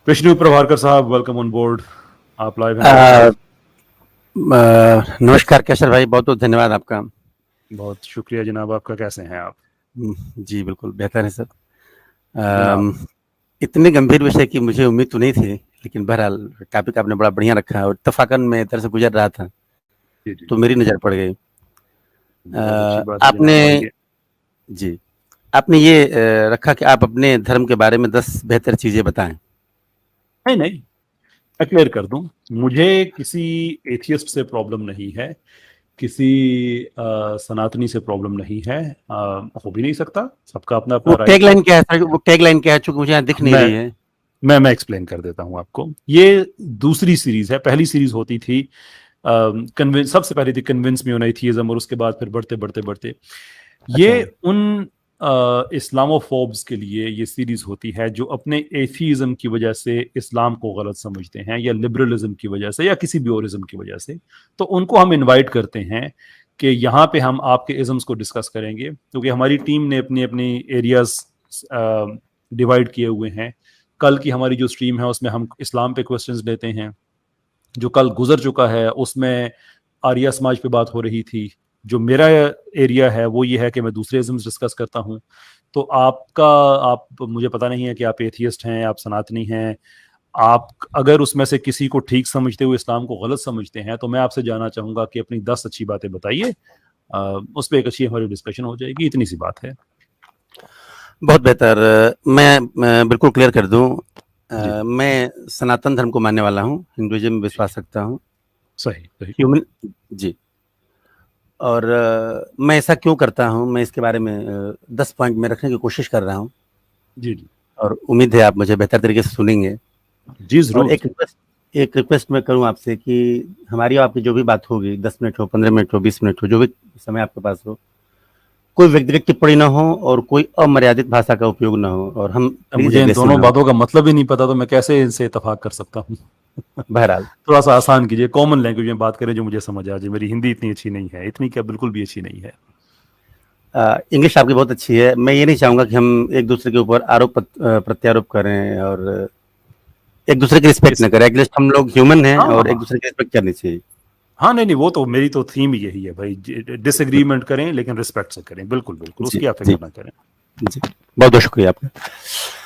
विष्णु प्रभाकर साहब, welcome on board. आप live हैं अ, नमस्कार केशर भाई, बहुत बहुत धन्यवाद आपका। बहुत शुक्रिया जनाब। आपका कैसे हैं आप? जी बिल्कुल बेहतर है सर। जनाब इतने गंभीर विषय की मुझे उम्मीद तो नहीं थी, लेकिन बहरहाल टॉपिक आपने बड़ा बढ़िया रखा है और इत्तफाकन मैं इधर से गुजर रहा था जी जी, तो मेरी नज़र पड़ गई। बहुत अच्छी बात है आपने जनाब। आइए। जी आपने ये रखा कि आप अपने धर्म के बारे में 10 बेहतर चीज़ें बताएं। नहीं नहीं, मैं क्लियर कर दूं, मुझे किसी एथियस्ट से प्रॉब्लम नहीं है, किसी सनातनी से प्रॉब्लम नहीं है। हो भी नहीं सकता, सबका अपना अपना वो राइट है। टैगलाइन क्या है सर? वो टैगलाइन क्या है, चूंकि मुझे यहाँ दिख नहीं मैं रही है। मैं एक्सप्लेन कर देता हूं आपको। ये दूसरी सीरीज है। पहली सीरीज होती थी कन्विंस, सबसे पहले थी कन्विंस मी ऑन एथियज्म, और उसके बाद फिर बढ़ते बढ़ते बढ़ते ये अच्छा। उन इस्लामोफोब्स के लिए ये सीरीज होती है जो अपने एथीज्म की वजह से इस्लाम को गलत समझते हैं, या लिबरलिज्म की वजह से, या किसी भी और इज्म की वजह से। तो उनको हम इनवाइट करते हैं कि यहाँ पे हम आपके इज़म्स को डिस्कस करेंगे, क्योंकि हमारी टीम ने अपनी अपनी एरियाज डिवाइड किए हुए हैं। कल की हमारी जो स्ट्रीम है उसमें हम इस्लाम पे क्वेश्चंस लेते हैं। जो कल गुजर चुका है उसमें आर्या समाज पे बात हो रही थी। जो मेरा एरिया है वो ये है कि मैं दूसरे इज़म्स डिस्कस करता हूँ। तो आपका, आप, मुझे पता नहीं है कि आप एथियस्ट हैं, आप सनातनी हैं। आप अगर उसमें से किसी को ठीक समझते हुए इस्लाम को गलत समझते हैं तो मैं आपसे जानना चाहूंगा कि अपनी 10 अच्छी बातें बताइए। उस पर एक अच्छी हमारी डिस्कशन हो जाएगी, इतनी सी बात है। बहुत बेहतर। मैं बिल्कुल क्लियर कर दूं। जी मैं सनातन धर्म को मानने वाला हूं, हिंदुइज्म में जी, विश्वास रखता हूं। सही सही। ह्यूमन जी। और मैं ऐसा क्यों करता हूं, मैं इसके बारे में 10 पॉइंट में रखने की कोशिश कर रहा हूं जी जी और उम्मीद है आप मुझे बेहतर तरीके से सुनेंगे। जी, और जरूर। एक रिक्वेस्ट मैं करूं आपसे कि हमारी और आपकी जो भी बात होगी, 10 मिनट हो, 15 मिनट हो, 20 मिनट हो, जो भी समय आपके पास हो, कोई व्यक्तिगत टिप्पणी ना हो और कोई अमर्यादित भाषा का उपयोग ना हो, और हम अब प्लीज मुझे इन एग्रेसिव दोनों ना हो। बातों का मतलब ही नहीं पता, तो मैं कैसे इनसे इतफाक कर सकता हूँ? बहरहाल थोड़ा सा आसान कीजिए, कॉमन लैंग्वेज में बात करें जो मुझे समझ आ जाए। मेरी हिंदी इतनी अच्छी नहीं है, इतनी क्या, बिल्कुल भी अच्छी नहीं है। इंग्लिश आपकी बहुत अच्छी है। मैं ये नहीं चाहूंगा कि हम एक दूसरे के ऊपर आरोप प्रत्यारोप करें और एक दूसरे की रिस्पेक्ट इस न करें। एटलीस्ट हम लोग ह्यूमन हैं हाँ और एक हाँ दूसरे की रिस्पेक्ट करनी चाहिए। हाँ, नहीं नहीं, वो तो मेरी तो थीम ही यही है भाई। डिसएग्रीमेंट करें लेकिन रिस्पेक्ट से करें, बिल्कुल बिल्कुल, जी उसकी आप जी फिक्र ना करें। जी, बहुत बहुत शुक्रिया आपका।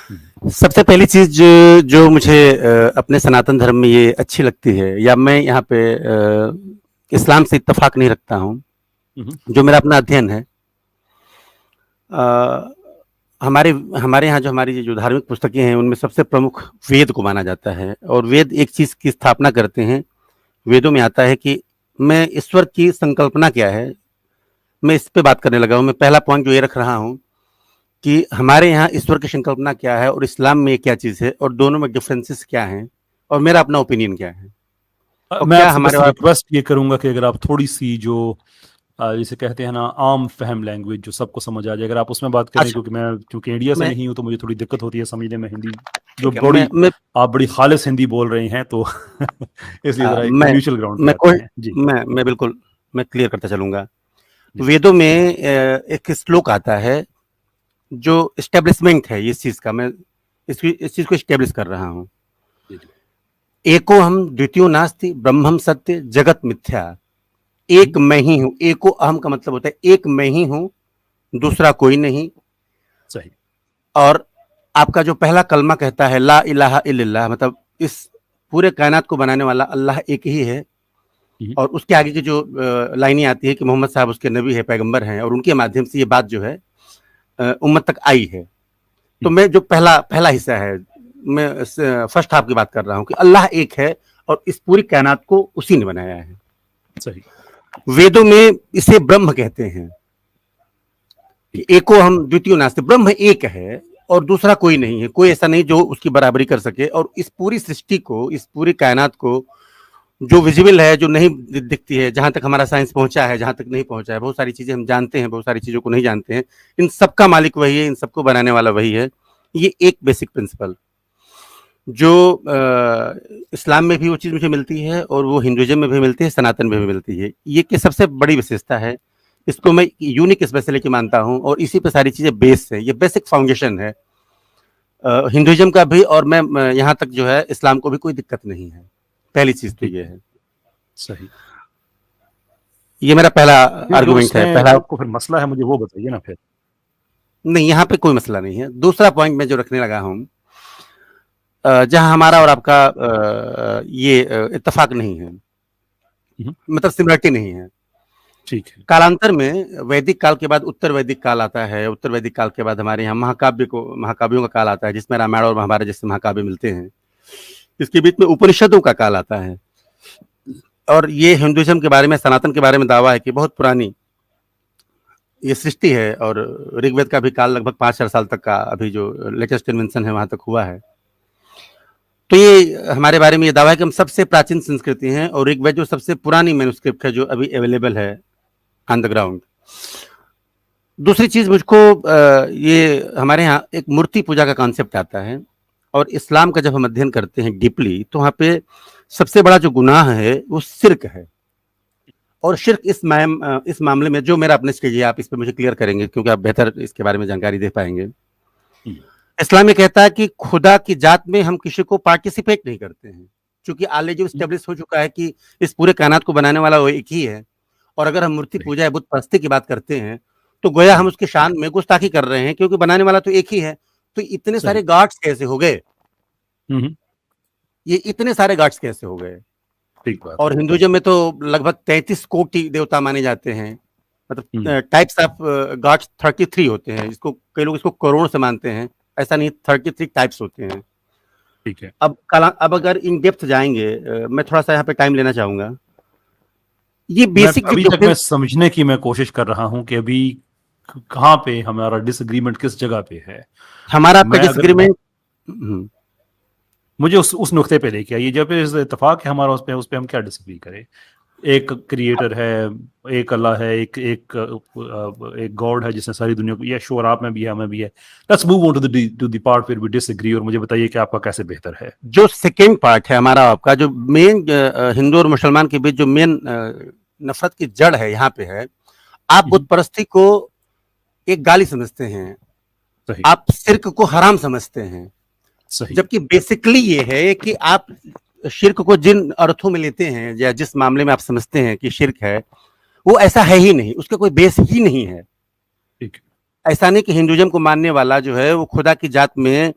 हम्म, सबसे पहली चीज जो मुझे अपने सनातन धर्म में ये अच्छी लगती है, या मैं यहाँ पे इस्लाम से इत्तेफाक नहीं रखता हूँ, हम्म, जो मेरा अपना अध्ययन है। अ, हमारे हमारे यहाँ जो हमारी जो धार्मिक पुस्तकें हैं उनमें सबसे प्रमुख वेद को माना जाता है, और वेद एक चीज की स्थापना करते हैं। वेदों में आता है कि मैं ईश्वर की संकल्पना क्या है। मैं इस पे बात करने लगा हूँ। मैं पहला पॉइंट जो ये रख रहा हूँ कि हमारे यहाँ ईश्वर की संकल्पना क्या है और इस्लाम में क्या चीज़ है, और दोनों में डिफरेंसेस क्या हैं, और मेरा अपना ओपिनियन क्या है, और मैं क्या आपसे हमारे बस वहाँ। रिक्वेस्ट ये करूंगा कि अगर आप थोड़ी सी जो जिसे कहते हैं ना आम फहम लैंग्वेज, जो सबको समझ आ जाए, अगर आप उसमें बात करें, अच्छा। क्योंकि इंडिया से मैं नहीं हूं तो मुझे थोड़ी दिक्कत होती है समझने में हिंदी। जो ठीक है। बड़ी, आप बड़ी खालिस हिंदी बोल रहे हैं तो इसलिए हाँ, जरा एक मैं म्यूचुअल ग्राउंड पे मैं आते कोई हैं। जी मैं बिल्कुल मैं क्लियर करता चलूंगा। जी वेदों में एक श्लोक आता है जो इस्टेब्लिशमेंट है इस चीज का। मैं इस चीज को इस्टेब्लिश कर रहा हूँ। जी जी। एको हम द्वितीयो नास्ति ब्रह्मम सत्य जगत मिथ्या। एक मैं ही हूँ। एको अहम का मतलब होता है एक मैं ही हूँ, दूसरा कोई नहीं। सही। और आपका जो पहला कलमा कहता है ला इलाहा इल्लल्लाह, मतलब इस पूरे कायनात को बनाने वाला अल्लाह एक ही है। हम्म, और उसके आगे की जो लाइनें आती है कि मोहम्मद साहब उसके नबी है, पैगंबर हैं, और उनके माध्यम से ये बात जो है उम्मत तक आई है। तो हम्म, मैं जो पहला पहला हिस्सा है, मैं फर्स्ट हाफ की बात कर रहा हूँ कि अल्लाह एक है और इस पूरी कायनात को उसी ने बनाया है। सही। वेदों में इसे ब्रह्म कहते हैं कि ठीक। एको हम द्वितीय नास्ति। ब्रह्म एक है और दूसरा कोई नहीं है। कोई ऐसा नहीं जो उसकी बराबरी कर सके। और इस पूरी सृष्टि को, इस पूरी कायनात को, जो विजिबल है, जो नहीं दिखती है, जहां तक हमारा साइंस पहुंचा है, जहां तक नहीं पहुंचा है, बहुत सारी चीजें हम जानते हैं, बहुत सारी चीजों को नहीं जानते हैं, इन सबका मालिक वही है, इन सबको बनाने वाला वही है। ये एक बेसिक प्रिंसिपल जो इस्लाम में भी वो चीज़ मुझे मिलती है और वो हिंदुइज्म में भी मिलती है, सनातन में भी मिलती है। ये कि सबसे बड़ी विशेषता है। इसको मैं यूनिक स्पेशलिटी मानता हूँ और इसी पे सारी चीज़ें बेस है। ये बेसिक फाउंडेशन है। हिंदुइज्म का भी, और मैं यहाँ तक जो है इस्लाम को भी कोई दिक्कत नहीं है। पहली चीज तो ये है। सही। ये मेरा पहला जो आर्गुमेंट है। उसमें पहला आपको फिर मसला है, मुझे वो बताइए ना फिर। नहीं, यहाँ पे कोई मसला नहीं है। दूसरा पॉइंट मैं जो रखने लगा हूँ, जहाँ हमारा और आपका ये इत्तेफाक नहीं है, मतलब सिमिलरिटी नहीं है। ठीक है। कालांतर में वैदिक काल के बाद उत्तर वैदिक काल आता है, उत्तर वैदिक काल के बाद हमारे यहाँ महाकाव्यों का काल आता है, जिसमें रामायण और महाभारत जैसे महाकाव्य मिलते हैं। इसके बीच में उपनिषदों का काल आता है। और ये हिंदुइज्म के बारे में, सनातन के बारे में दावा है कि बहुत पुरानी ये सृष्टि है, और ऋग्वेद का भी काल लगभग 5000 साल तक का अभी जो लेटेस्ट इन्वेंशन है वहां तक हुआ है। तो ये हमारे बारे में ये दावा है कि हम सबसे प्राचीन संस्कृति हैं, और ऋग्वेद जो सबसे पुरानी मैन्युस्क्रिप्ट है जो अभी अवेलेबल है ऑन द ग्राउंड। दूसरी चीज मुझको ये हमारे यहाँ एक मूर्ति पूजा का कॉन्सेप्ट आता है, और इस्लाम का जब हम अध्ययन करते हैं डीपली, तो वहाँ पे सबसे बड़ा जो गुनाह है वो शिर्क है। और शिर्क इस मामले में जो मेरा अपने स्टेज है, आप इस पे मुझे क्लियर करेंगे क्योंकि आप बेहतर इसके बारे में जानकारी दे पाएंगे। इस्लाम ये कहता है कि खुदा की जात में हम किसी को पार्टिसिपेट नहीं करते हैं, क्योंकि आले जो स्टेब्लिश हो चुका है कि इस पूरे कायनात को बनाने वाला वो एक ही है। और अगर हम मूर्ति पूजा या बुत परस्ती की बात करते हैं तो गोया हम उसके शान में गुस्ताखी कर रहे हैं, क्योंकि बनाने वाला तो एक ही है। तो इतने सारे गॉड्स कैसे हो गए? ये इतने सारे गॉड्स कैसे हो गए? ठीक बात। और हिंदुइज्म में तो लगभग 33 कोटि देवता माने जाते हैं, मतलब टाइप्स ऑफ गॉड्स 33 होते हैं। इसको कई लोग इसको करोड़ से मानते हैं, ऐसा नहीं, 33 टाइप्स होते हैं। ठीक है। अब अगर इन डेप्थ जाएंगे, मैं थोड़ा सा यहाँ पे टाइम लेना चाहूंगा। ये बेसिक अभी तक मैं समझने की मैं कोशिश कर रहा हूं कि अभी कहाँ पे हमारा डिसएग्रीमेंट, किस जगह पे है हमारा आपका डिसएग्रीमेंट। मुझे उस नुक्ते पे लेके आइए जब इत्तेफाक है हमारा उस पे हम क्या डिसएग्री करें। एक क्रिएटर है, एक अल्लाह है, एक गॉड है जिसने सारी दुनिया को, ये श्योर आप में भी है, हमें भी है। Let's move on to the part where we disagree, और मुझे बताइए कि आपका कैसे बेहतर है। जो सेकेंड पार्ट है हमारा आपका, जो मेन हिंदू और मुसलमान के बीच जो मेन नफरत की जड़ है यहाँ पे है, आप बुत परस्ती को एक गाली समझते हैं, आप शिर्क को हराम समझते हैं। जबकि बेसिकली ये है कि आप शिर्क को जिन अर्थों में लेते हैं या जिस मामले में आप समझते हैं कि शिर्क है, वो ऐसा है ही नहीं, उसका कोई बेस ही नहीं है। ऐसा नहीं कि हिंदुइज्म को मानने वाला जो है वो खुदा की जात में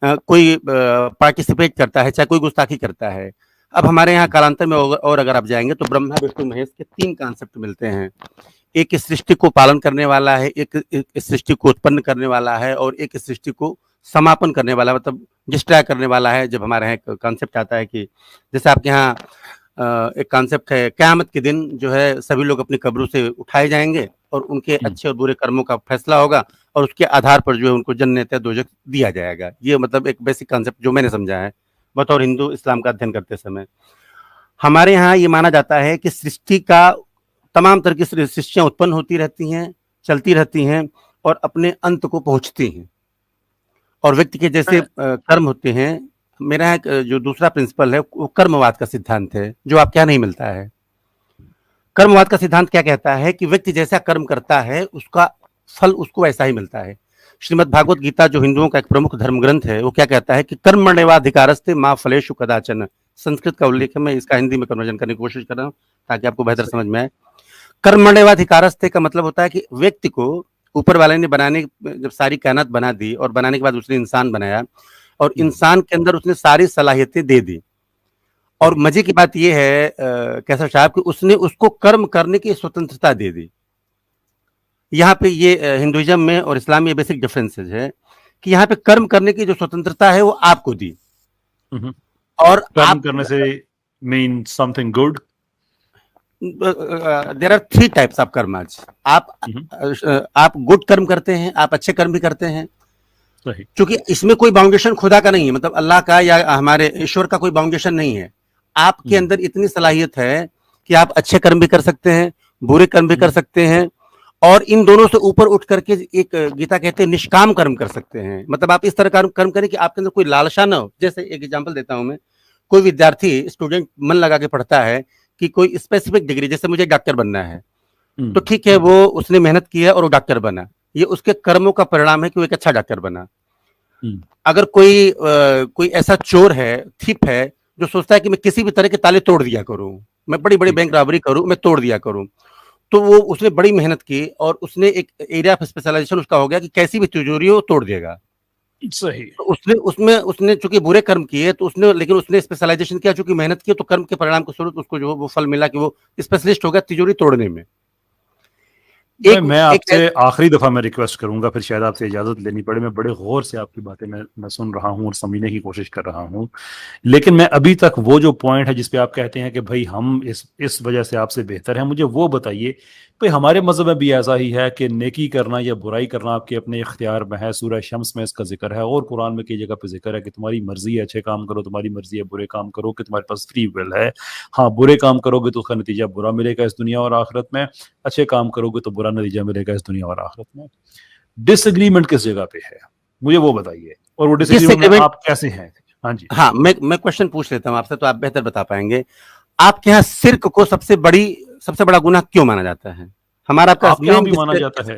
कोई पार्टिसिपेट करता है, चाहे कोई गुस्ताखी करता है। अब हमारे यहाँ कालांतर में और अगर आप जाएंगे तो ब्रह्मा विष्णु महेश के 3 कॉन्सेप्ट मिलते हैं। एक इस सृष्टि को पालन करने वाला है, एक इस सृष्टि को उत्पन्न करने वाला है, और एक इस सृष्टि को समापन करने वाला, मतलब डिस्ट्रॉय करने वाला है। जब हमारे यहाँ कॉन्सेप्ट आता है कि जैसे आपके यहाँ एक कॉन्सेप्ट है, क़यामत के दिन जो है सभी लोग अपनी कब्रों से उठाए जाएंगे और उनके अच्छे और बुरे कर्मों का फैसला होगा, और उसके आधार पर जो है उनको जन्नत या दोजख दिया जाएगा। ये मतलब एक बेसिक कॉन्सेप्ट जो मैंने समझा है बतौर हिंदू इस्लाम का अध्ययन करते समय। हमारे यहाँ ये माना जाता है कि सृष्टि का तमाम तरह की सृष्टियां उत्पन्न होती रहती हैं, चलती रहती हैं, और अपने अंत को पहुंचती हैं, और व्यक्ति के जैसे कर्म होते हैं। मेरा जो दूसरा प्रिंसिपल है वो कर्मवाद का सिद्धांत है, जो आपके यहाँ नहीं मिलता है। कर्मवाद का सिद्धांत क्या कहता है कि व्यक्ति जैसा कर्म करता है उसका फल उसको वैसा ही मिलता है। श्रीमद् भागवत गीता जो हिंदुओं का एक प्रमुख धर्म ग्रंथ है, वो क्या कहता है कि कर्मण्येवाधिकारस्ते मा फलेषु कदाचन। संस्कृत का उल्लेख है, मैं इसका हिंदी में कन्वर्जन करने की कोशिश कर रहा हूँ ताकि आपको बेहतर समझ में आए। कर्मण्येवाधिकारस्ते का मतलब होता है कि व्यक्ति को ऊपर वाले ने जब सारी कायनात बना दी, और बनाने के बाद उसने इंसान बनाया, और इंसान के अंदर उसने सारी सलाहियतें दे दी। और मजे की बात यह है कैसर साहब कि उसने उसको कर्म करने की स्वतंत्रता दे दी। यहाँ पे ये हिंदुइज्म में और इस्लाम में बेसिक डिफरेंसेस है कि यहाँ पे कर्म करने की जो स्वतंत्रता है वो आपको दी, और कर्म करने से mean something good. There are 3 types of karmas. आप गुड कर्म करते हैं, आप अच्छे कर्म भी करते हैं, क्योंकि इसमें कोई बाउंडेशन खुदा का नहीं है, मतलब अल्लाह का या हमारे ईश्वर का कोई बाउंडेशन नहीं है। आपके अंदर इतनी सलाहियत है कि आप अच्छे कर्म भी कर सकते हैं, बुरे कर्म भी कर सकते हैं, और इन दोनों से ऊपर उठ करके एक गीता कहते हैं निष्काम कर्म कर सकते हैं। मतलब आप इस तरह कर्म करें कि आपके अंदर कोई लालसा ना हो। जैसे एक एग्जांपल देता हूं मैं, कोई विद्यार्थी स्टूडेंट मन लगा के पढ़ता है कि कोई स्पेसिफिक डिग्री, जैसे मुझे डॉक्टर बनना है, तो ठीक है, वो उसने मेहनत की है और वो डॉक्टर बना, ये उसके कर्मों का परिणाम है कि वो एक अच्छा डॉक्टर बना। अगर कोई ऐसा चोर है, थिप है, जो सोचता है कि मैं किसी भी तरह के ताले तोड़ दिया करूं, मैं बड़ी बड़ी बैंक रॉबरी करूं, मैं तोड़ दिया करूं, तो वो उसने बड़ी मेहनत की और उसने एक एरिया ऑफ स्पेशलाइजेशन उसका हो गया कि कैसी भी तिजोरी हो वो तोड़ देगा। सही। तो उसने उसमें उसने चूंकि बुरे कर्म किए तो उसने, लेकिन उसने स्पेशलाइजेशन किया, चूंकि मेहनत की, तो कर्म के परिणाम के स्वरूप उसको जो वो फल मिला कि वो स्पेशलिस्ट हो गया तिजोरी तोड़ने में। मैं एक आपसे आखिरी दफा मैं रिक्वेस्ट करूंगा, फिर शायद आपसे इजाजत लेनी पड़े। मैं बड़े गौर से आपकी बातें मैं सुन रहा हूं और समझने की कोशिश कर रहा हूं, लेकिन मैं अभी तक वो जो पॉइंट है जिसपे आप कहते हैं कि भाई हम इस वजह से आपसे बेहतर हैं, मुझे वो बताइए। भाई हमारे मज़हब में भी ऐसा ही है कि नेकी करना या बुराई करना आपके अपने इख्तियार में है। सूरह शम्स में इसका जिक्र है और कुरान में कई जगह पे जिक्र है कि तुम्हारी मर्जी है अच्छे काम करो, तुम्हारी मर्जी है बुरे काम करो, कि तुम्हारे पास फ्री विल है। हाँ, बुरे काम करोगे तो उसका नतीजा बुरा मिलेगा इस दुनिया और आखिरत में, अच्छे काम करोगे तो बुरा नतीजा मिलेगा इस दुनिया और आखिरत में। डिसएग्रीमेंट किस जगह पे है, मुझे वो बताइए, और वो डिसएग्रीमेंट में आप कैसे हैं? हाँ जी। हाँ, मैं क्वेश्चन पूछ लेता हूँ आपसे, तो आप बेहतर बता पाएंगे। आपके यहाँ शिर्क को सबसे बड़ा गुनाह क्यों माना जाता है? हमारा आपका आपके यहाँ भी माना जाता है?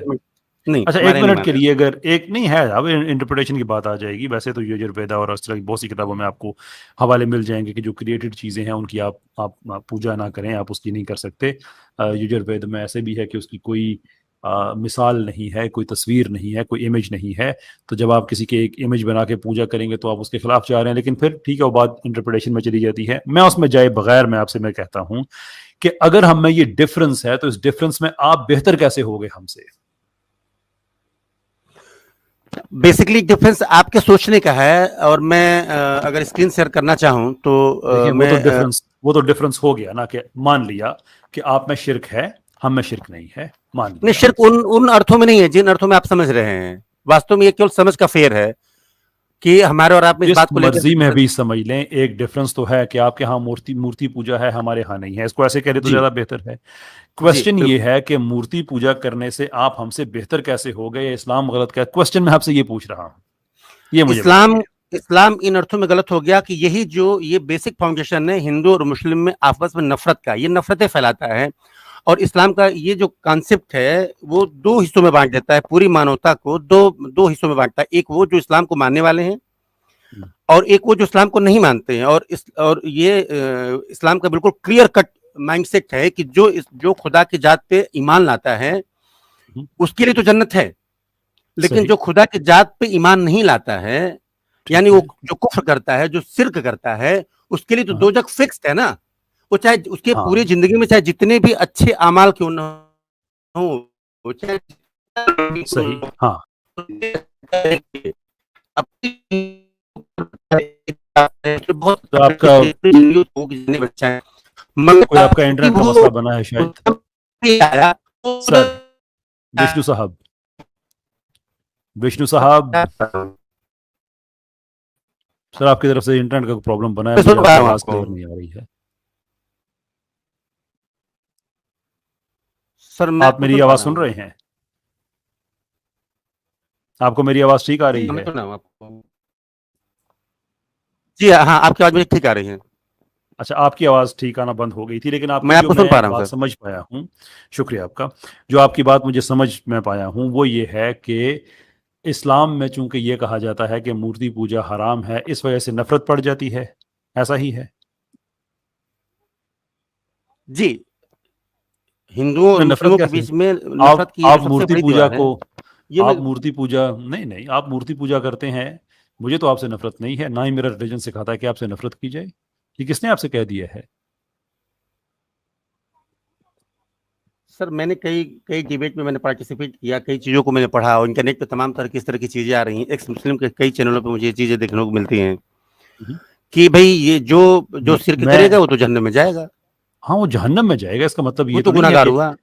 नहीं, अच्छा, एक हमारे नहीं मिनट माना के जाता। लिए, अगर एक नहीं है, अब इंटरप्रिटेशन की बात आ जाएगी। वैसे तो यजुर्वेदा और इस तरह की बहुत सी किताबों में आपको हवाले मिल जाएंगे कि जो क्रिएटेड चीज़ें हैं उनकी आप पूजा ना करें, आप उसकी नहीं कर सकते। यजुर्वेद में ऐसे भी है कि उसकी कोई मिसाल नहीं है, कोई तस्वीर नहीं है, कोई इमेज नहीं है। तो जब आप किसी के एक इमेज बना के पूजा करेंगे तो आप उसके खिलाफ जा रहे हैं। लेकिन फिर ठीक है, वो बात इंटरप्रिटेशन में चली जाती है। मैं उसमें जाए बगैर मैं कहता हूँ कि अगर हम में ये डिफरेंस है तो इस डिफरेंस में आप बेहतर कैसे हो गए हमसे? बेसिकली डिफरेंस आपके सोचने का है, और मैं अगर स्क्रीन शेयर करना चाहूं तो देखिए, मैं वो तो डिफरेंस हो गया ना, कि मान लिया कि आप में शिर्क है, हम में शिर्क नहीं है, मान नहीं, लिया। सिर्फ उन अर्थों में नहीं है जिन अर्थों में आप समझ रहे हैं। वास्तव में ये केवल समझ का फेर है कि हमारे और आप में इस जिस बात को मर्जी में लेकर। भी समझ लें, एक डिफरेंस तो है कि आपके यहाँ मूर्ति मूर्ति पूजा है, हमारे यहाँ नहीं है। इसको ऐसे कह रहे तो जी ज्यादा बेहतर है। जी क्वेश्चन ये बिल्कुल। है कि मूर्ति पूजा करने से आप हमसे बेहतर कैसे हो गए, इस्लाम गलत क्या? क्वेश्चन मैं आपसे ये पूछ रहा हूँ, ये मुझे इस्लाम बताइए। इस्लाम इन अर्थों में गलत हो गया कि ये बेसिक फाउंडेशन है हिंदू और मुस्लिम में आपस में नफरत का, ये नफरतें फैलाता है। और इस्लाम का ये जो कॉन्सेप्ट है वो दो हिस्सों में बांट देता है, पूरी मानवता को दो दो हिस्सों में बांटता है। एक वो जो इस्लाम को मानने वाले हैं, और एक वो जो इस्लाम को नहीं मानते हैं। और ये इस्लाम का बिल्कुल क्लियर कट माइंडसेट है कि जो खुदा की जात पे ईमान लाता है उसके लिए तो जन्नत है, लेकिन सही। जो खुदा की जात पे ईमान नहीं लाता है, यानी ठीक वो है। जो कुफ्र करता है, जो शिर्क करता है, उसके लिए तो हाँ दोजख फिक्स्ड है ना। वो चाहे उसके पूरी हाँ। जिंदगी में चाहे जितने भी अच्छे अमाल क्यों ना हो, वो चाहे सही। हाँ। बहुत तो आपका बच्चा है, कोई मगर आपका इंटरनेट का वो मसला बना है शायद। आया सर, विष्णु साहब, विष्णु साहब, सर आपकी तरफ से इंटरनेट का प्रॉब्लम बना है, मैं मुझे सुन पा आपकी रहा हूँ आवाज आपको क्लियर नहीं आ रही है। सर, मैं आप आपको मेरी सुन पा आवाज रहा सुन हूँ। रहे हैं? आपको मेरी आवाज ठीक आ रही जी, मैं है? सुन रहा हूँ आपको। जी हाँ, आपकी आवाज मुझे ठीक आ रही है। अच्छा, आपकी आवाज ठीक आना बंद हो गई थी, लेकिन आपकी मैं जो आपको सुन पा मैं रहा हूँ बात सर। समझ पाया हूँ, शुक्रिया आपका। जो आपकी बात मुझे समझ में पाया हूँ वो ये है कि इस्लाम में चूंकि ये कहा जाता है कि मूर्ति पूजा हराम है, इस वजह से नफरत पड़ जाती है, ऐसा ही है? जी, हिंदुओं और नफरत मुस्लिमों के कैसे? बीच में नफरत की ये आप तो सबसे मूर्ति बड़ी पूजा दीवार है। को, ये मैं आप मूर्ति पूजा, नहीं नहीं, आप मूर्ति पूजा करते हैं, मुझे तो आपसे नफरत नहीं है, ना ही मेरा रिलीजन सिखाता है कि आपसे नफरत की जाए। ये किसने आपसे कह दिया है? सर, मैंने कई कई डिबेट में मैंने पार्टिसिपेट किया, कई चीज़ों को मैंने पढ़ा, और इंटरनेट पे तमाम तरह की इस तरह की चीज़ें आ रही हैं। एक्स मुस्लिम के कई चैनलों पे मुझे ये चीज़ें देखने को मिलती हैं हम्म। कि भाई ये जो जो शिर्क करेगा मैं, वो तो जहन्नम में जाएगा, हाँ, वो जहन्नम में जाएगा, इसका मतलब वो ये तो तो नहीं है गुनाहगार कि, हुआ।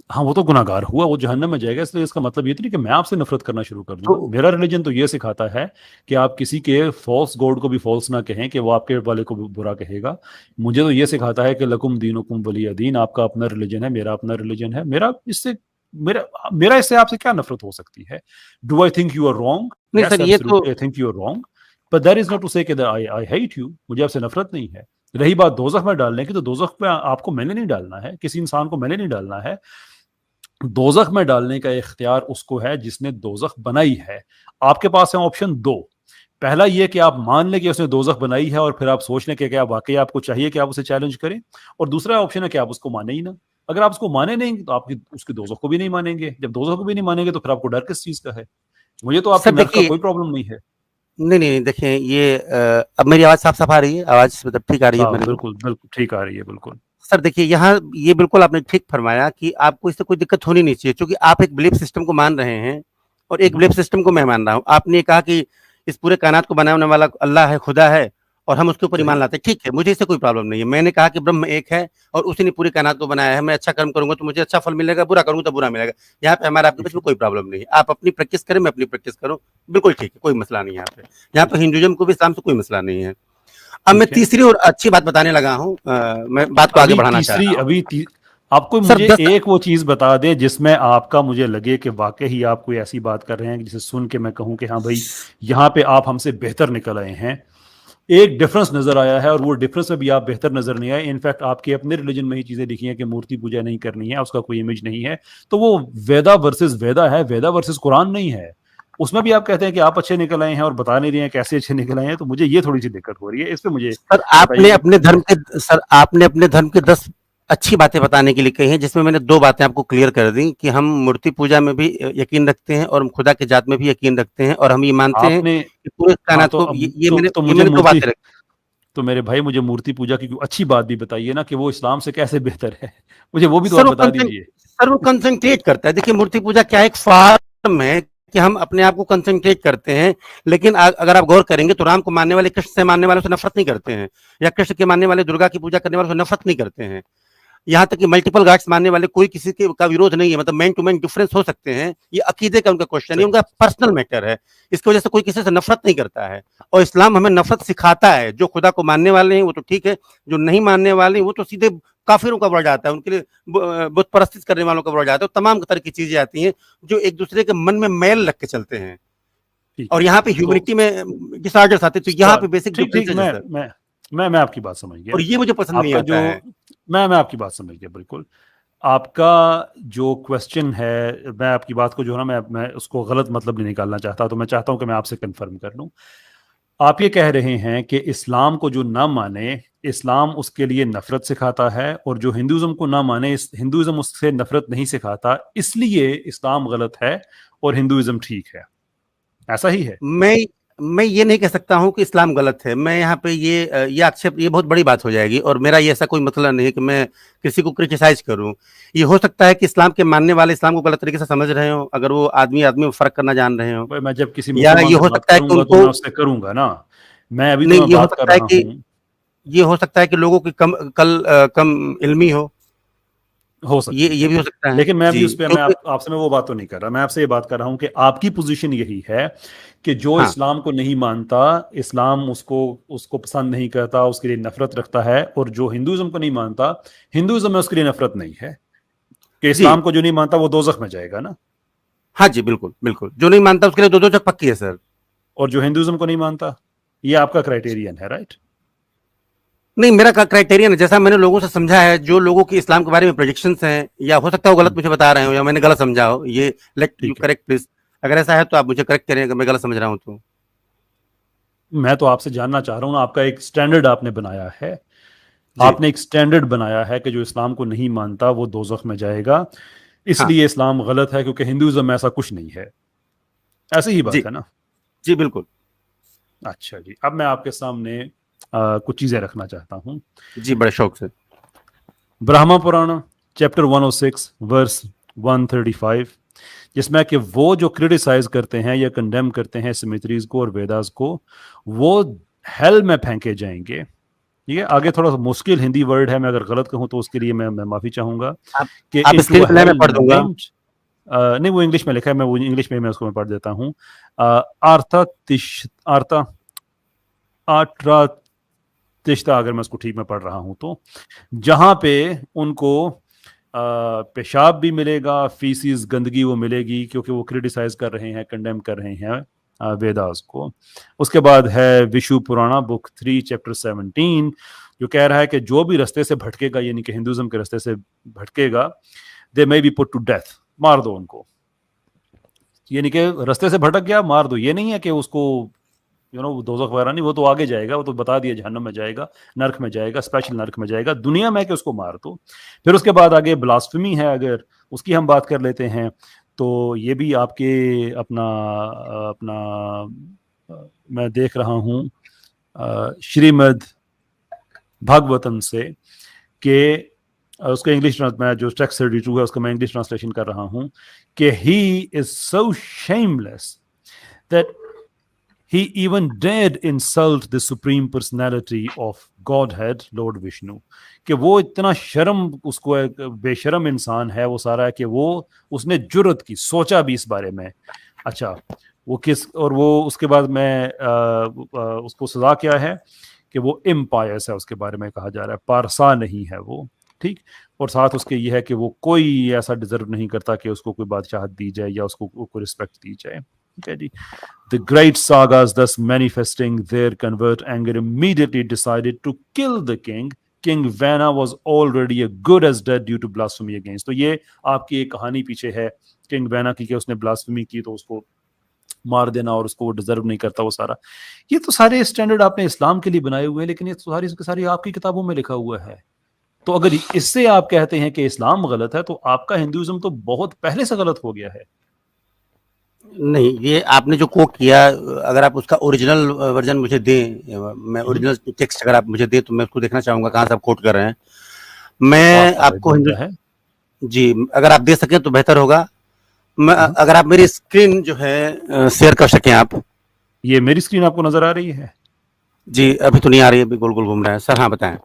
हाँ वो तो गुनाहगार हुआ, वो जहन्नम में जाएगा। इसलिए इसका मतलब ये तो नहीं कि मैं आपसे नफरत करना शुरू कर तो दूंगा। मेरा रिलीजन तो ये सिखाता है कि आप किसी के फॉल्स गॉड को भी फॉल्स ना कहें, कि वो आपके वाले को भी बुरा कहेगा। मुझे तो ये सिखाता है कि लकुम दीनुकुम वलिय दीन, आपका अपना रिलीजन है, मेरा अपना रिलीजन है। मेरा मेरा इससे आपसे क्या नफरत हो सकती है? Do I think you are wrong? नहीं यस, सर, ये तो absolutely I think you are wrong, but that is not to say I I hate you. मुझे आपसे नफरत नहीं है। रही बात दोजख में डालने की, तो दोजख में आपको मैंने नहीं डालना है, किसी इंसान को मैंने नहीं डालना है। दोजख में डालने का इख्तियार उसको है जिसने दोजख बनाई है। आपके पास है ऑप्शन दो, पहला ये कि आप मान लें कि उसने दोजख बनाई है, और फिर आप सोच लें कि क्या वाकई आपको चाहिए कि आप उसे चैलेंज करें। और दूसरा ऑप्शन है कि आप उसको माने ही ना। अगर आप उसको माने नहीं तो आप उसकी दोजख को भी नहीं मानेंगे। जब दोजख को भी नहीं मानेंगे तो फिर आपको डर किस चीज का है? मुझे तो आपकी सर नर्क का देखिए, कोई प्रॉब्लम नहीं है। नहीं नहीं नहीं, देखिए ये अब मेरी आवाज साफ साफ आ रही है, आवाज मतलब ठीक आ रही है हाँ मेरे को। बिल्कुल बिल्कुल ठीक आ रही है, बिल्कुल। सर देखिए, यहाँ ये बिल्कुल आपने ठीक फरमाया कि आपको इससे कोई दिक्कत होनी नहीं चाहिए, क्योंकि आप एक बिलीफ सिस्टम को मान रहे हैं और एक हम्म, बिलीफ सिस्टम को मैं मान रहा हूँ। आपने कहा कि इस पूरे कायनात को बनाने वाला अल्लाह है, खुदा है, और हम उसके ऊपर ईमान सही। लाते हैं। ठीक है, मुझे इससे कोई प्रॉब्लम नहीं है। मैंने कहा कि ब्रह्म एक है और उसी ने पूरी कायनात को बनाया है। मैं अच्छा कर्म करूंगा तो मुझे अच्छा फल मिलेगा, बुरा करूंगा तो बुरा मिलेगा। यहाँ पे हमारे आपके ठीक बीच में है, कोई प्रॉब्लम नहीं है। आप अपनी प्रैक्टिस करें, मैं अपनी प्रैक्टिस करूँ, बिल्कुल ठीक है, कोई मसला नहीं है। यहाँ पे, यहाँ ठीक पे है, हिंदुइज्म को भी इस्लाम से कोई मसला नहीं है। अब मैं ठीक है। तीसरी और अच्छी बात बताने लगा हूँ, मैं बात को आगे अभी बढ़ाना चाह तीसरी रहा हूँ। अभी आपको सर मुझे 10, एक वो चीज बता दे जिसमें आपका मुझे लगे कि वाकई ही आप कोई ऐसी बात कर रहे हैं कि जिसे सुन के मैं कहूं कि हाँ भाई, यहाँ पे आप हमसे बेहतर निकल आए हैं। एक डिफरेंस नजर आया है, और वो डिफरेंस में भी आप बेहतर नजर नहीं आए। इनफैक्ट आपके अपने रिलीजन में ही चीजें लिखी हैं कि मूर्ति पूजा नहीं करनी है, उसका कोई इमेज नहीं है। तो वो वेदा वर्सेस वेदा है, वेदा वर्सेस कुरान नहीं है। उसमें भी आप कहते हैं कि आप अच्छे निकल आए हैं और बता नहीं रहे हैं कैसे अच्छे निकल आए हैं। तो मुझे ये थोड़ी सी दिक्कत हो रही है, इस पे मुझे सर बताइए आपने कि अपने ये। धर्म के सर आपने अपने धर्म के 10 अच्छी बातें बताने के लिए कही हैं, जिसमें मैंने 2 बातें आपको क्लियर कर दी कि हम मूर्ति पूजा में भी यकीन रखते हैं और हम खुदा की जात में भी यकीन रखते हैं, और हम ये मानते हैं आपने कि पूरे हाँ, कायनात तो को अब तो ये मुझे मैंने 2 मूर्ति बातें रखी। तो मेरे भाई मुझे मूर्ति पूजा की कोई अच्छी बात भी बताइए ना, कि वो इस्लाम से कैसे बेहतर है। मुझे वो भी तो आप सर बता दीजिए। वो कंसंट्रेट करता है। देखिए, मूर्ति पूजा क्या एक फॉर्म है कि हम अपने आप को कंसंट्रेट करते हैं। लेकिन अगर आप गौर करेंगे तो राम को मानने वाले कृष्ण से मानने वालों से नफरत नहीं करते हैं, या कृष्ण के मानने वाले दुर्गा की पूजा करने वालों से नफरत नहीं करते हैं। यहाँ तक कि मल्टीपल गॉड्स मानने वाले कोई किसी के का विरोध नहीं है। मतलब मैन टू मैन डिफरेंस हो सकते हैं, ये अकीदे का उनका क्वेश्चन है, सही। उनका पर्सनल मैटर है। इसकी वजह से कोई किसी से नफरत नहीं करता है। और इस्लाम हमें नफरत सिखाता है। जो खुदा को मानने वाले हैं वो तो ठीक है, जो नहीं मानने वाले हैं वो तो सीधे काफिरों का वर्ड आता है, उनके लिए बुत परस्तिश करने वालों का वर्ड आता है, और तमाम तरह की चीजें आती हैं जो एक दूसरे के मन में मैल रख के चलते हैं। ठीक और है। यहाँ पे तो ह्यूमनिटी में डिसऑर्डर्स आते हैं, तो यहाँ पे बेसिक ठीक ठीक, डिफरेंसेस है सर। मैं आपकी बात समझ गया। और ये मुझे पसंद नहीं आपका जो आता है। मैं आपकी बात समझ गया बिल्कुल। आपका जो क्वेश्चन है, मैं आपकी बात को जो है ना, मैं उसको गलत मतलब नहीं निकालना चाहता, तो मैं चाहता हूं कि मैं आपसे कंफर्म कर लूं। आप ये कह रहे हैं कि इस्लाम को जो ना माने, इस्लाम उसके लिए नफरत सिखाता है, और जो हिंदुइज्म को ना माने, हिंदुइज्म उससे नफरत नहीं सिखाता, इसलिए इस्लाम गलत है और हिंदुइज्म ठीक है। ऐसा ही है? मैं मैं ये नहीं कह सकता हूँ कि इस्लाम गलत है। मैं यहाँ पे ये आक्षेप, ये बहुत बड़ी बात हो जाएगी, और मेरा ये ऐसा कोई मतलब नहीं है कि मैं किसी को क्रिटिसाइज करूँ। ये हो सकता है कि इस्लाम के मानने वाले इस्लाम को गलत तरीके से समझ रहे हो, अगर वो आदमी आदमी में फर्क करना जान रहे हो। भाई मैं जब किसी या मुसलमान ये से हो बात सकता है कि करूंगा तो उनको, मैं उससे करूंगा ना। मैं नहीं, मैं ये हो बात कर सकता है रहा कि हूँ। ये हो सकता है कि लोगों की कम इल्मी हो। हो सकती ये है। भी हो सकता है लेकिन मैं भी जी, उस पर क्योंकि आपसे मैं वो बात तो नहीं कर रहा। मैं आपसे ये बात कर रहा हूं कि आपकी पोजीशन यही है कि जो हाँ इस्लाम को नहीं मानता, इस्लाम उसको उसको पसंद नहीं करता, उसके लिए नफरत रखता है, और जो हिंदुइज्म को नहीं मानता, हिंदुइज्म में उसके लिए नफरत नहीं है, कि जी, इस्लाम को जो नहीं मानता वो दोजख में जाएगा ना। हाँ जी, बिल्कुल बिल्कुल, जो नहीं मानता उसके लिए दो दो जग पक्की है सर। और जो हिंदुइज्म को नहीं मानता, ये आपका क्राइटेरियन है, राइट? नहीं, मेरा क्राइटेरियन है, जैसा मैंने लोगों से समझा है, जो लोगों की इस्लाम के बारे में प्रोजेक्शंस हैं, या हो सकता है वो गलत मुझे बता रहे हो या मैंने गलत समझा हो, ये लेट यू ठीक है। Correct please. अगर ऐसा है तो आप मुझे करेक्ट करें अगर मैं गलत समझ रहा हूँ तो। मैं तो आपसे जानना चाह रहा हूँ ना, आपका एक स्टैंडर्ड आपने बनाया है। जी आपने एक स्टैंडर्ड बनाया है कि जो इस्लाम को नहीं मानता वो दोजख में जाएगा, हाँ इसलिए इस्लाम गलत है, क्योंकि हिंदुइज्म में ऐसा कुछ नहीं है। ऐसी ही जी बात है ना? जी बिल्कुल। अच्छा जी, अब मैं आपके सामने कुछ चीजें रखना चाहता हूँ। जी, बड़े शौक से। ब्रह्मा पुराण चैप्टर 106 वर्स 135, जिसमें कि वो जो क्रिटिसाइज करते हैं या कंडेम करते हैं सिमित्रीज को और वेदास को, वो हेल में फेंके जाएंगे। ठीक है, आगे थोड़ा सा मुश्किल हिंदी वर्ड है, मैं अगर गलत कहूं तो उसके लिए मैं माफी चाहूंगा। आप कि आप इनटू स्क्रीन अ पे लाए, हेल मैं पढ़ दूंगा। नेम्ड, नहीं वो इंग्लिश में लिखा है, मैं वो इंग्लिश में मैं उसको मैं पढ़ देता हूँ। आर्था तिश आर्था आट्रा तिश्ता, अगर मैं उसको ठीक में पढ़ रहा हूं तो, जहां पे उनको पेशाब भी मिलेगा, फीसिस गंदगी वो मिलेगी, क्योंकि वो क्रिटिसाइज कर रहे हैं, कंडेम कर रहे हैं वेदास को। उसके बाद है विशु पुराणा बुक 3 चैप्टर 17, जो कह रहा है कि जो भी रास्ते से भटकेगा, यानी कि हिंदुइज्म के रास्ते से भटकेगा, they may be put to death, मार दो उनको। यानी कि रास्ते से भटक गया, मार दो। ये नहीं है कि उसको दोज़ख वगैरह नहीं, वो तो आगे जाएगा, वो तो बता दिया जहन्नम में जाएगा, नर्क में जाएगा, स्पेशल नर्क में जाएगा, दुनिया में कि उसको मार दो। फिर उसके बाद आगे ब्लास्फेमी है, अगर उसकी हम बात कर लेते हैं तो ये भी आपके अपना अपना मैं देख रहा हूँ श्रीमद् भागवतम से कि उसका इंग्लिश मैं जो टेक्स्ट 32 है उसका मैं इंग्लिश ट्रांसलेशन कर रहा हूँ कि he is so shameless that he even dared insult the supreme personality of Godhead, Lord Vishnu, कि वो इतना शर्म, उसको एक बेशरम इंसान है वो सारा है कि वो उसने जुर्रत की, सोचा भी इस बारे में। अच्छा, वो किस, और वो उसके बाद में उसको सजा क्या है कि वो इम्पायस है, उसके बारे में कहा जा रहा है, पारसा नहीं है वो, ठीक। और साथ उसके ये है कि वो कोई ऐसा डिजर्व नहीं करता कि उसको कोई बादशाहत दी जाए या उसको कोई रिस्पेक्ट दी जाए। Okay, the great sagas, thus manifesting their convert anger, immediately decided to kill the king. King Vana was already as good as dead due to blasphemy against. तो ये आपकी एक कहानी पीछे है किंग वैना की कि उसने ब्लास्फेमी की तो उसको मार देना और उसको डिजर्व नहीं करता वो सारा। ये तो सारे स्टैंडर्ड आपने इस्लाम के लिए बनाए हुए हैं, लेकिन ये तो सारी आपकी किताबों में लिखा हुआ है। तो अगर इससे आप कहते हैं कि इस्लाम गलत है तो आपका हिंदुइज्म तो बहुत पहले से गलत हो गया है। नहीं, ये आपने जो कोट किया, अगर आप उसका ओरिजिनल वर्जन मुझे दें, मैं ओरिजिनल टेक्स्ट अगर आप मुझे दें तो मैं उसको देखना चाहूंगा कहाँ से आप कोट कर रहे हैं। मैं आपको है जी, अगर आप दे सकें तो बेहतर होगा। मैं अगर आप मेरी स्क्रीन जो है शेयर कर सकें आप। ये मेरी स्क्रीन आपको नजर आ रही है? जी, अभी तो नहीं आ रही है, अभी गोल गोल घूम रहा है सर। हाँ बताएं।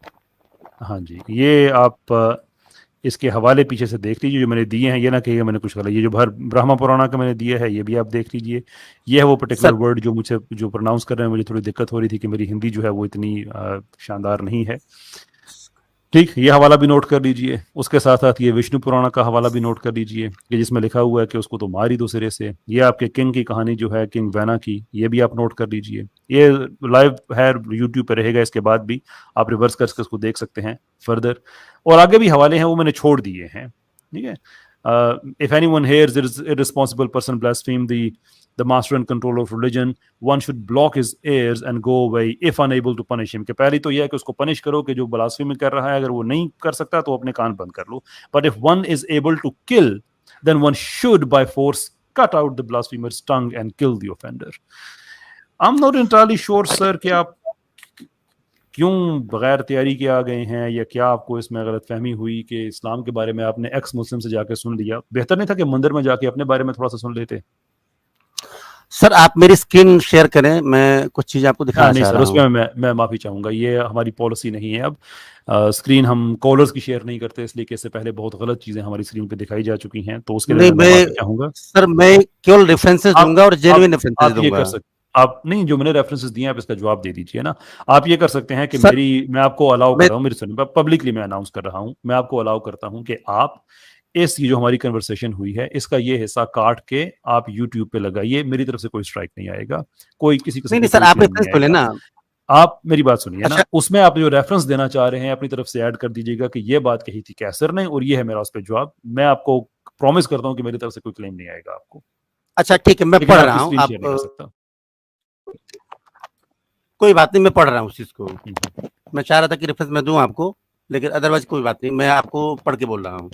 हाँ जी, ये आप इसके हवाले पीछे से देख लीजिए जो मैंने दिए हैं, ये ना कहिएगा मैंने कुछ गलत। ये जो ब्रह्मा पुराणा का मैंने दिया है ये भी आप देख लीजिए। ये है वो पर्टिकुलर वर्ड जो मुझे जो प्रोनाउंस कर रहे हैं, मुझे थोड़ी दिक्कत हो रही थी कि मेरी हिंदी जो है वो इतनी शानदार नहीं है, ठीक। ये हवाला भी नोट कर लीजिए। उसके साथ साथ ये विष्णु पुराण का हवाला भी नोट कर लीजिए कि जिसमें लिखा हुआ है कि उसको तो मार ही दो सिरे से। ये आपके किंग की कहानी जो है, किंग वैना की, ये भी आप नोट कर लीजिए। ये लाइव है, यूट्यूब पे रहेगा, इसके बाद भी आप रिवर्स करके उसको देख सकते हैं फर्दर। और आगे भी हवाले हैं वो मैंने छोड़ दिए हैं, ठीक है। If anyone hears is irresponsible person blaspheme the master and controller of religion, one should block his ears and go away if unable to punish him। कि पहली तो यह है कि उसको पनिश करो कि जो ब्लास्फेमी कर रहा है, अगर वो नहीं कर सकता तो अपने कान बंद कर लो। But if one is able to kill, then one should by force cut out the blasphemer's tongue and kill the offender। I'm not entirely sure sir कि आप क्यों बगैर तैयारी के आ गए हैं, या क्या आपको इसमें गलतफहमी हुई कि इस्लाम के बारे में आपने एक्स मुस्लिम से जाके सुन लिया। बेहतर नहीं था कि मंदिर में जाके अपने बारे में थोड़ा सा सुन लेते? सर आप मेरी स्क्रीन शेयर करें, मैं कुछ चीज आपको दिखाना नहीं चाह सर, रहा उसमें हूं। मैं माफी चाहूंगा, ये हमारी पॉलिसी नहीं है। अब स्क्रीन हम कॉलर्स की शेयर नहीं करते, इसलिए कि इससे पहले बहुत गलत चीजें हमारी स्क्रीन पे दिखाई जा चुकी हैं, तो उसके लिए नहीं, मैं माफी चाहूंगा। सर मैं केवल रेफरेंसेस दूंगा और जेन्युइन रेफरेंसेस आप ये दूंगा। कर सकते, आप नहीं, जो मैंने रेफरेंसेस दिए हैं आप इसका जवाब दे दीजिए ना। आप ये कर सकते हैं कि सर मैं आपको अलाउ कर मैं रहा हूँ, मेरी सुनिए, पब्लिकली मैं अनाउंस कर रहा हूँ, मैं आपको अलाउ करता हूँ कि आप इस ये जो हमारी कन्वर्सेशन हुई है इसका ये हिस्सा काट के आप यूट्यूब पे लगाइए। मेरी तरफ से कोई स्ट्राइक नहीं आएगा, कोई किसी किस्म नहीं का नहीं सर, कोई आप क्लेम रेफरेंस नहीं तो आएगा। लेना। आप मेरी बात सुनिए ना, अच्छा उसमें आप जो रेफरेंस देना चाह रहे हैं अपनी तरफ से ऐड कर दीजिएगा कि ये बात कही थी कैसर ने और ये है मेरा उस पर जवाब। मैं आपको प्रॉमिस करता हूँ कि मेरी तरफ से कोई क्लेम नहीं आएगा आपको, अच्छा ठीक है, मैं लेकिन पढ़ मैं रहा आपकी हूँ। स्क्रीन आप शेयर नहीं कर सकता। कोई बात नहीं, मैं पढ़ रहा हूँ उस चीज को। मैं चाह रहा था कि रेफरेंस मैं दूं आपको, लेकिन अदरवाइज कोई बात नहीं, मैं आपको पढ़ के बोल रहा हूँ।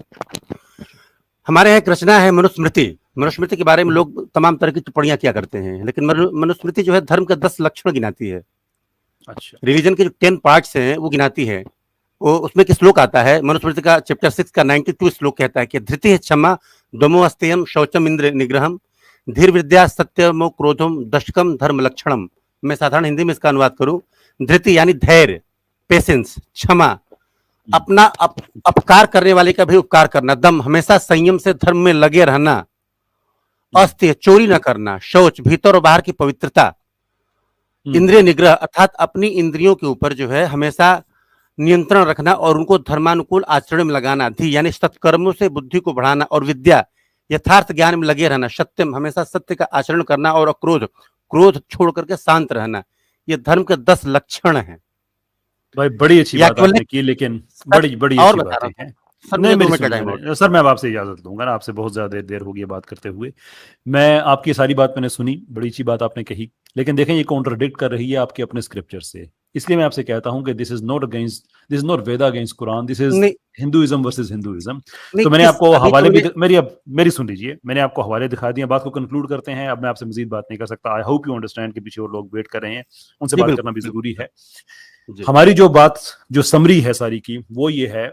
हमारे यहाँ एक रचना है मनुस्मृति। मनुस्मृति के बारे में लोग तमाम तरह की टिप्पणियां किया करते हैं, लेकिन मनुस्मृति जो है धर्म का 10 लक्षण गिनाती है। अच्छा, रिलीजन के जो 10 पार्ट्स हैं वो गिनाती है। वो उसमें किस श्लोक आता है, मनुस्मृति का चैप्टर 6 का 92 श्लोक कहता है कि धृति है क्षमा, दमो अस्तेयम, शौचम इंद्र निग्रहम, धीर विद्या, सत्यमो क्रोधम, दशकम धर्म लक्षणम। मैं साधारण हिंदी में इसका अनुवाद करूं, धृति यानी धैर्य, पेशेंस, क्षमा, अपना अपकार करने वाले का भी उपकार करना, दम हमेशा संयम से धर्म में लगे रहना, अस्त्य चोरी न करना, शौच भीतर और बाहर की पवित्रता, इंद्रिय निग्रह अर्थात अपनी इंद्रियों के ऊपर जो है हमेशा नियंत्रण रखना और उनको धर्मानुकूल आचरण में लगाना, धी यानी सत्कर्मों से बुद्धि को बढ़ाना, और विद्या यथार्थ ज्ञान में लगे रहना, सत्यम हमेशा सत्य का आचरण करना, और अक्रोध क्रोध छोड़ करके शांत रहना। ये धर्म के 10 लक्षण हैं। भाई बड़ी अच्छी या बात केवल आपने की, लेकिन बड़ी बड़ी और अच्छी बता बातें रहा हैं। सर नहीं, मुझे 2 मेरी मिनट का सुनिए, टाइम और। सर मैं अब आपसे इजाजत लूंगा ना, आपसे बहुत ज्यादा देर हो गई है बात करते हुए। मैं आपकी सारी बात मैंने सुनी, बड़ी अच्छी बात आपने कही, लेकिन देखें ये कॉन्ट्रडिक्ट कर रही है आपके अपने स्क्रिप्चर से। इसलिए मैं आपसे कहता हूं कि this is not Veda against Quran, this is नहीं, हिंदुइज्म वर्सेस हिंदुइज्म। नहीं तो मैंने किस आपको अभी तो हवाले भी मैंने मेरी अब मेरी सुन लीजिए, मैंने आपको हवाले दिखा दिए, बात को कंक्लूड करते हैं। अब मैं आपसे मजीद बात नहीं कर सकता। आई होप यू अंडरस्टैंड कि पीछे और लोग वेट कर रहे हैं, उनसे जी, बात बिल्कुल, करना भी बिल्कुल जरूरी सर। है। जी। हमारी जो बात, जो समरी है सारी की, वो ये है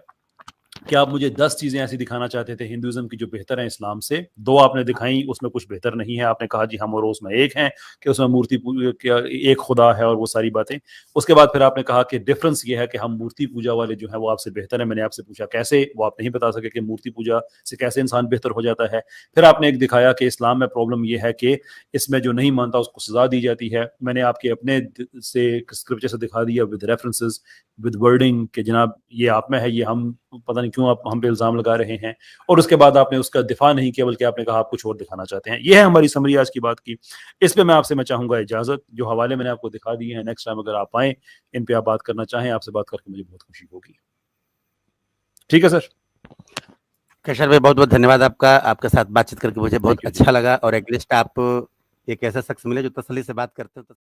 कि आप मुझे 10 चीजें ऐसी दिखाना चाहते थे हिंदुइज्म की जो बेहतर है इस्लाम से। 2 आपने दिखाई, उसमें कुछ बेहतर नहीं है। आपने कहा जी हम और उसमें एक हैं, कि उसमें क्या एक खुदा है और वो सारी बातें। उसके बाद फिर आपने कहा कि डिफरेंस ये है कि हम मूर्ति पूजा वाले जो है वो आपसे बेहतर है। मैंने आपसे पूछा कैसे, वो आप नहीं बता सके कि मूर्ति पूजा से कैसे इंसान बेहतर हो जाता है। फिर आपने एक दिखाया कि इस्लाम में प्रॉब्लम ये है कि इसमें जो नहीं मानता उसको सजा दी जाती है। मैंने आपके अपने से स्क्रिप्चर से दिखा दिया विद रेफरेंसेस, विद वर्डिंग, कि जनाब ये आप में है, ये हम पता नहीं क्यों आप हम पे इल्जाम लगा रहे हैं। और उसके बाद आपने उसका दिफा नहीं किया, बल्कि आपने कहा आप कुछ और दिखाना चाहते हैं। यह है हमारी समरी आज की बात की। इस पे मैं चाहूंगा इजाजत। जो हवाले मैंने आपको दिखा दिए हैं, नेक्स्ट टाइम अगर आप आए, इन पे आप बात करना चाहें, आपसे बात करके मुझे बहुत खुशी होगी। ठीक है सर। कैशर भाई बहुत बहुत धन्यवाद आपका। आपके साथ बातचीत करके मुझे बहुत थैंक यू जी। अच्छा लगा, और एटलीस्ट आप एक ऐसा शख्स मिले जो तसल्ली से बात करते हो।